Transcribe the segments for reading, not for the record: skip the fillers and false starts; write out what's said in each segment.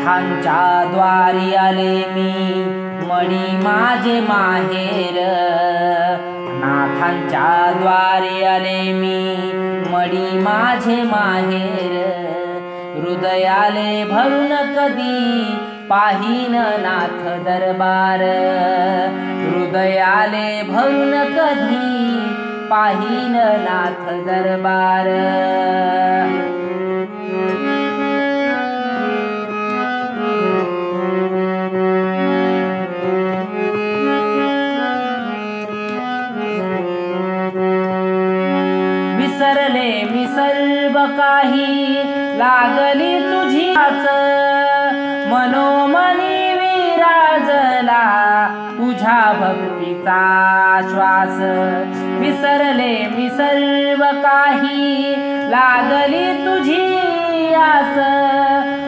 नाथांच्या द्वारी आले मी, मणी माझे माहेर. नाथांच्या द्वारी आले मी, मणी माझे माहेर. हृदयाले भरून कधी पाहीन नाथ दरबार. हृदयाले भरून कधी पाहीन नाथ दरबार. विसरले मी सर्व काही, लागली तुझी आस. मनोमनी विराजला तुझ्या भक्तीचा श्वास. विसरले मी सर्व काही, लागली तुझी आस.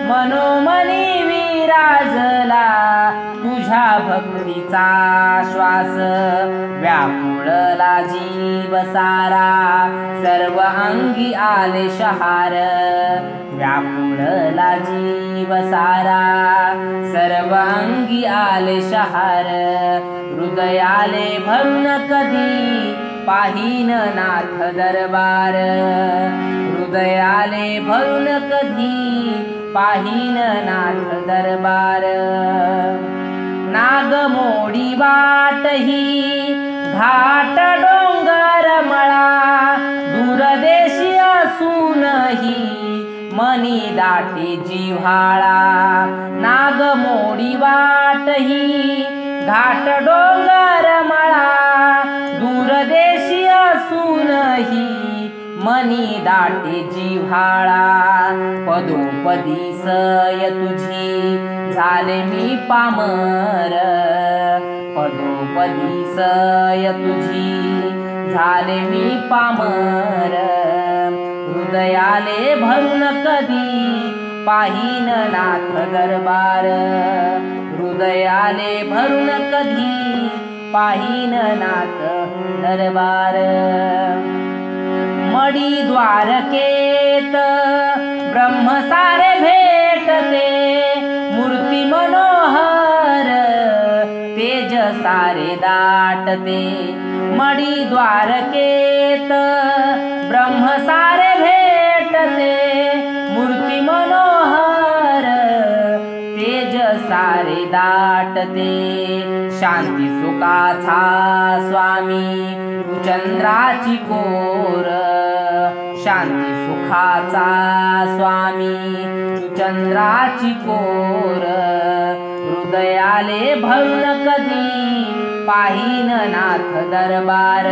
मनोमनी विराजला तुझ्या भक्तीचा श्वास. व्याकुळला जीव सारा, सर्व अंगी आले शहार. व्याकुळला जीव सारा, सर्व अंगी आले शहार. हृदयाले भरून कधी पाहीन नाथ दरबार. हृदयाले भरून कधी पाहीन नाथ दरबार. नागमोडी वाटही, घाट डोंगर मळा. दूरदेशी असूनही मनी दाटे जिव्हाळा. नागमोडी वाटही, घाट डोंगर मळा. दूरदेशी असूनही मनी दाटे जिव्हाळा. पदोपदी सय तुझी झाले मी पामर. पदोपदी सय तुझी झाले मी पामर. हृदयाले भरून कधी पाहीन नाथ दरबार. हृदयाले भरून कधी पाहीन नाथ दरबार. मडी द्वारकेत ब्रह्मसारे भेटते. मूर्ती मनोहर तेज सारे दाटते. मडी द्वारकेत ब्रह्मसारे भेटते. मूर्ती मनोहर तेज सारे दाटते. शांती सुखाचा स्वामी तू चंद्राची कोर. शांती सुखाचा स्वामी तू चंद्राची कोर. हृदयाले भरून कधी पाहीन नाथ दरबार.